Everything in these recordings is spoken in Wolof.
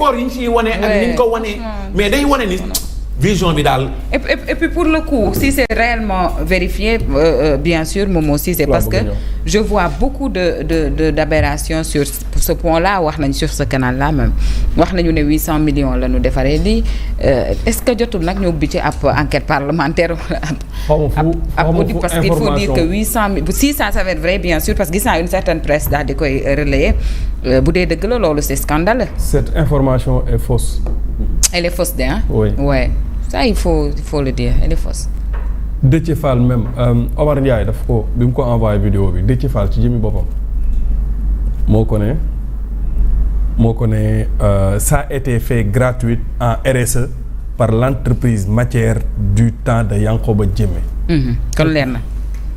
effort yi ñu ciy wane ak ni ñu ko wane mais day wane ni vision bi daal. Et puis pour le coup si c'est réellement vérifié bien sûr Momo si c'est parce que je vois beaucoup d'aberrations sur ce point-là wax nañ sur ce canal-là même wax nañu ne 800 millions la ñu defaree lii est-ce que jotul nag ñu ubbi ci ab enquête parlementaire ab audit parce qu'il faut dire que 800 si ça s'avère vrai bien sûr parce que gis naa une certaine presse daal di koy relayer bu dee dëgg la loolu c'est scandaleux. Cette information est fausse. Elle est fausse hein? Oui. Ouais. Ça il faut le dire elle est fausse. Déthié Fall même Omar Ndiaye daf ko bi mu ko envoyé vidéo bi Déthié Fall ci jëmmi boppam moo ko ne ça a été fait gratuit en RSE par l'entreprise matière du temps de Yankoba Diémé. kon leer na.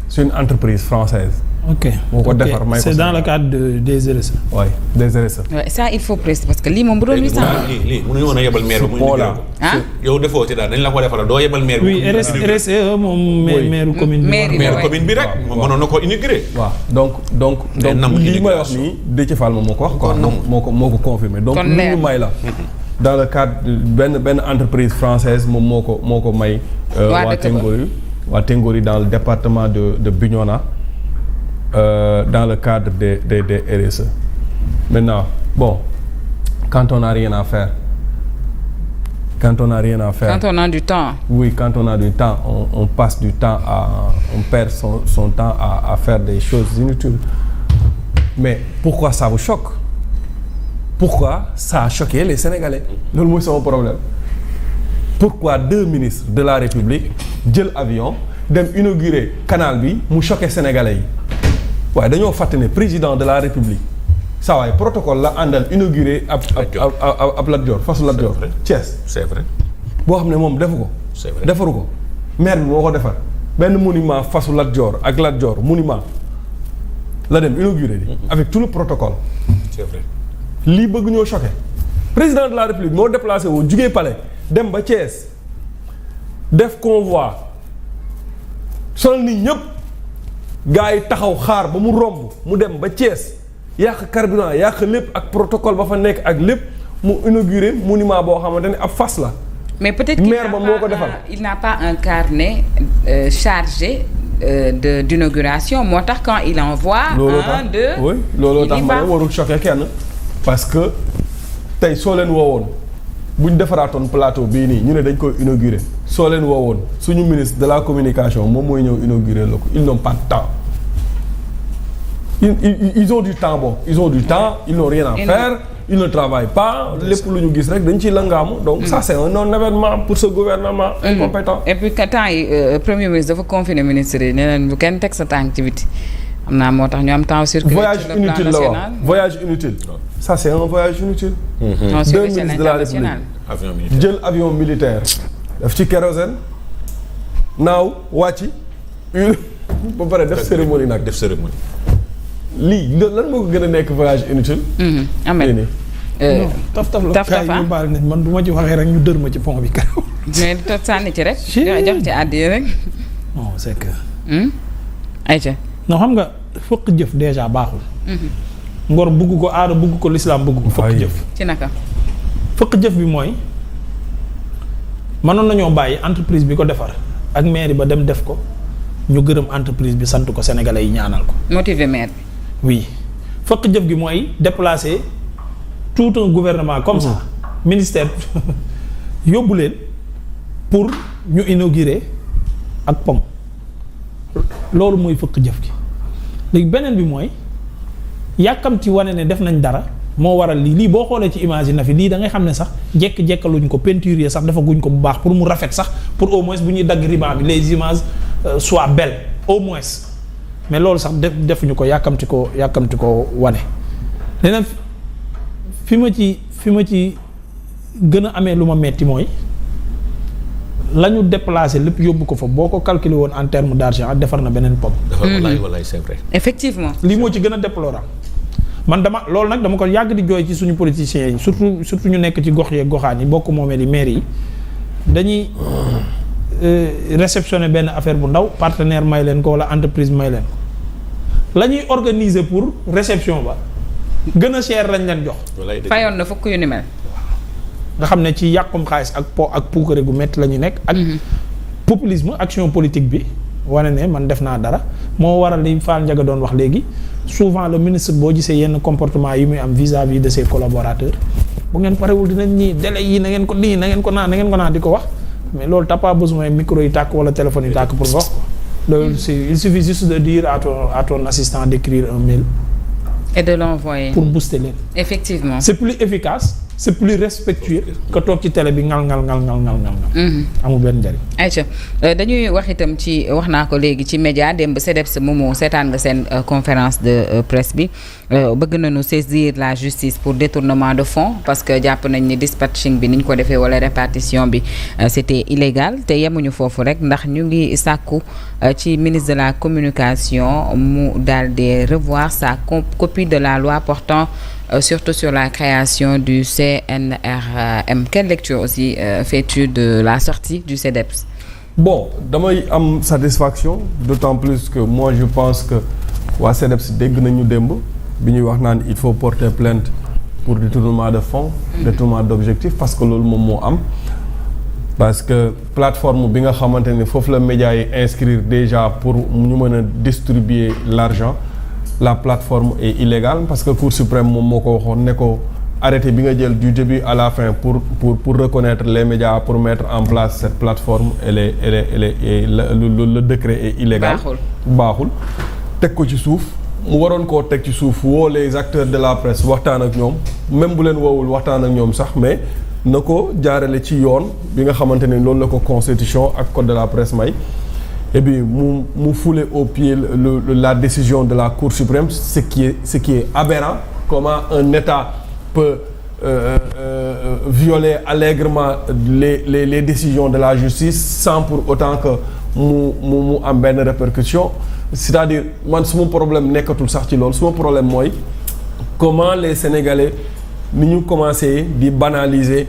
C'est une entreprise française. Ok. moo ko defar may ko c'est dans le cadre des RSE. Oui des RSE. Ouais, ça il faut préciser parce que lii moom bu doon 800. lii mënuñu woon a yebal maire bi muy liggéey ah yow defoo ci daal dañ la ko defaral doo yebal maire bi. oui RSE moom maire commune bi. maire commune bi rek mënoon na ko inauguré. waaw donc lii may wax nii Déthié Fall moom moo ko wax quoi moo ko confirmé donc lu ñu may la dans le cadre benn entreprise française moom moo ko may waa Tengori dans le département de Bignona dans le cadre des RSE. Maintenant bon quand on n'a rien à faire quand on a du temps on passe du temps on perd son temps à faire des choses inutiles. Mais pourquoi ça vous choque? Pourquoi ça a choqué les Sénégalais? Loolu mooy sama problème. Pourquoi 2 ministres de la République jël avion dem inaugurer canal bi mu choqué Sénégalais yi waaye dañoo fàtte ne président de la République saa waay protocole la àndal inauguré ab Lat Dior fasu Lat Dior Thiès. C'est vrai. boo xam ne moom defu ko. C'est vrai. defaru ko maire bi moo ko defar benn monument fasu Lat Dior ak Lat Dior monument la dem inauguré di avec tout le protocole. C'est vrai. lii bëgg ñoo choqué président de la République moo déplacé wu jugee palais dem ba Thiès def convoi sol nit ñëpp gars yi taxaw xaar ba mu romb mu dem ba Thiès yàq carburant yàq lépp ak protocole ba fa nekk ak lépp mu inauguré monument boo xamante ne ab fas la. mais peut-être maire ba moo ko defal il n'a pas un carnet chargé d'inauguration moo tax quand il envoie. un deux oui looloo tax ma ne warul choqué kenn parce que tey soo leen woowoon bu ñu defaraatoon plateau bii nii ñu ne dañ koy inauguré soo leen woowoon suñu ministre de la communication moom mooy ñëw inauguré la ko ils n'ont pas de temps ils ont du temps bon ils ont du temps ils n'ont rien à faire ils ne travaillent pas lépp lu ñu gis rek dañ ciy langaamu donc ça c'est un non-événement pour ce gouvernement incompétent. Et puis que temps yi premier ministre dafa confiner ministre yi ne leen bu kenn teg sa tànk ci biti am naa moo tax ñu am temps circuler voyage sur le plan inutile la wax national. voyage inutile ça c'est un voyage inutile. Non, sur deux le chaîne ministres de la République internationale. jël avion militaire daf ci kérosène naaw wàcc ba pare def cérémonie nag def cérémonie. lii lan moo ko gën a nekk voyage inutile. Amen. taf la kaay ñu baal nañ man bu ma ci waxee rek ñu dër ma ci pont bi kaw. mais tot sànni ci rek. jox ci àddi rek. non c'est que. ayca. non xam nga fëq jëf déjà baaxul. ngor bugg ko aada bugg ko l'islam bugg ko fëq jëf. ci naka. fëq jëf bi mooy mënoon nañoo bàyyi entreprise bi ko defar ak mairie ba dem def ko ñu gërëm entreprise bi sant ko sénégalais yi ñaanal ko. motiver maire bi. oui fëq jëf gi mooy déplacer tout un gouvernement comme ça ministère yóbbu leen pour ñu inaugurer ak pom loolu mooy fëq jëf gi léegi beneen bi mooy yàkkamti wane ne def nañ dara moo waral lii boo xoolee ci image yi na fi lii da ngay xam ne sax jekk-jekkaluñ ko peinture sax dafa guñ ko bu baax pour mu rafet sax pour au moins bu ñuy dagg ruban bi les images soient belles au moins mais loolu sax defuñu ko yàkkamti ko wane leneen fi ma ci gën a amee lu ma metti mooy la ñu déplacé lépp yóbbu ko fa boo ko calculer woon en terme d'argent defar na beneen pom. wallaay c'est vrai. effectivement. lii moo ci gën a déplorable man loolu nag dama ko yàgg di jooy ci suñu politiciens yi surtout ñu nekk ci gox yee goxaan yi bokk moomee di maire yi dañuy réceptionner benn affaire bu ndaw partenaire may leen ko wala entreprise may leen ko la ñuy organiser pour réception ba gën a cher lañ leen jox. fayoon na fukk yu ni mel. nga xam ne ci yàqum xaalis ak ak puukare gu métti la ñu nekk ak populisme action politique bi wane ne man def naa dara moo waral li Fall Ndiaga doon wax léegi souvent le ministre boo gisee yenn comportement yi muy am vis-à-vis de ses collaborateurs bu ngeen parewul dinañ ñii délai yi na ngeen ko nii na ngeen ko naan di ko wax mais loolu t'as pas besoin micro yi tàkk wala téléphone yi tàkk pour wax ko loolu il suffit juste de dire à ton assistant d'écrire un mail et de l'envoyer pour booster leen. Effectivement. C'est plus efficace c'est plus respectueux que toog ci télé bi ngal. amul benn njëriñ. Aïcha dañuy wax itam ci wax naa ko léegi ci média démb CDEPS moomu seetaan nga seen conférence de presse bi bëgg nañu saisir la justice pour détournement de fonds parce que jàpp nañ ni dispatching bi ni ñu ko defee wala répartition bi c'était illégal te yemuñu foofu rek ndax ñu ngi sàkku ci ministre de la communication mu daal di revoir sa copie de la loi portant surtout sur la création du CNRM. Quelle lecture aussi fais-tu de la sortie du CDEPS? Bon, damay am satisfaction d'autant plus que moi je pense que waa CDEPS dégg nañu démb bi ñuy wax naan il faut porter plainte pour détournement de fonds, détournement d'objectifs parce que loolu moom moo am parce que plateforme bi nga xamante ne foofu la médias yi inscrire déjà pour ñu mën a distribuer l'argent la plateforme est illégale parce que Cour suprême moom moo ko waxoon ne ko arrêté bi nga jël du début à la fin pour reconnaître les médias pour mettre en place cette plateforme le décret est illégal baaxul teg ko ci suuf mu waroon koo teg ci suuf woo les acteurs de la presse waxtaan ak ñoom même bu leen woowul waxtaan ak ñoom sax mais na ko jaarale ci yoon bi nga xamante ne loolu la ko constitution ak code de la presse may et puis mu fouler au pied la décision de la Cour suprême ce qui est aberrant. Comment un État peut violer allègrement les décisions de la justice sans pour autant que mu am benn répercussion. C'est-à-dire man suma problème nekkatul sax ci loolu suma problème mooy comment les Sénégalais ni ñu commencé di banaliser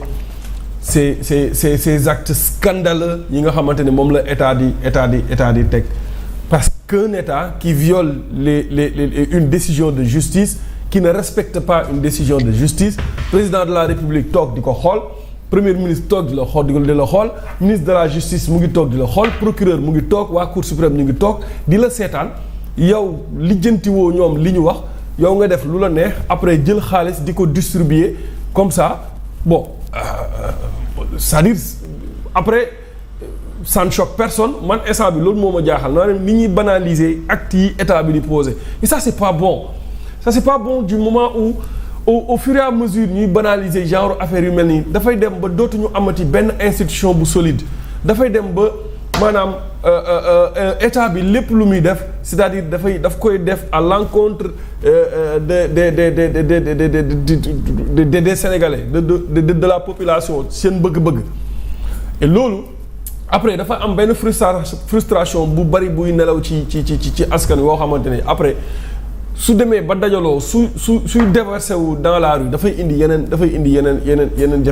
ces actes scandaleux yi nga xamante ne moom la état di teg parce qu'un État qui viole une décision de justice qui ne respecte pas une décision de justice président de la République toog di ko xool premier ministre toog di la xool ministre de la justice mu ngi toog di la xool procureur mu ngi toog waa Cour suprême ñu ngi toog di la seetaan yow lijjantiwoo ñoom li ñu wax yow nga def lu la neex après jël xaalis di ko distribuer comme ça bon c'est-à-dire après ça ne choque personne man instant bi loolu moo ma jaaxal naa ne ni ñuy banaliser actes yi état bi di poser et ça c'est pas bon du moment où au fur et à mesure ñuy banaliser genre affaire yu mel nii dafay dem ba dootuñu amati benn institution bu solide dafay dem ba maanaam état bi lépp lu muy def c'est-à-dire daf koy def à l'encontre des Sénégalais de la population seen bëgg-bëgg et loolu après dafa am benn frustration bu bari buy nelaw ci askan woo xamante ne après su demee ba dajaloo suy déversé wu dans la rue dafay indi yeneen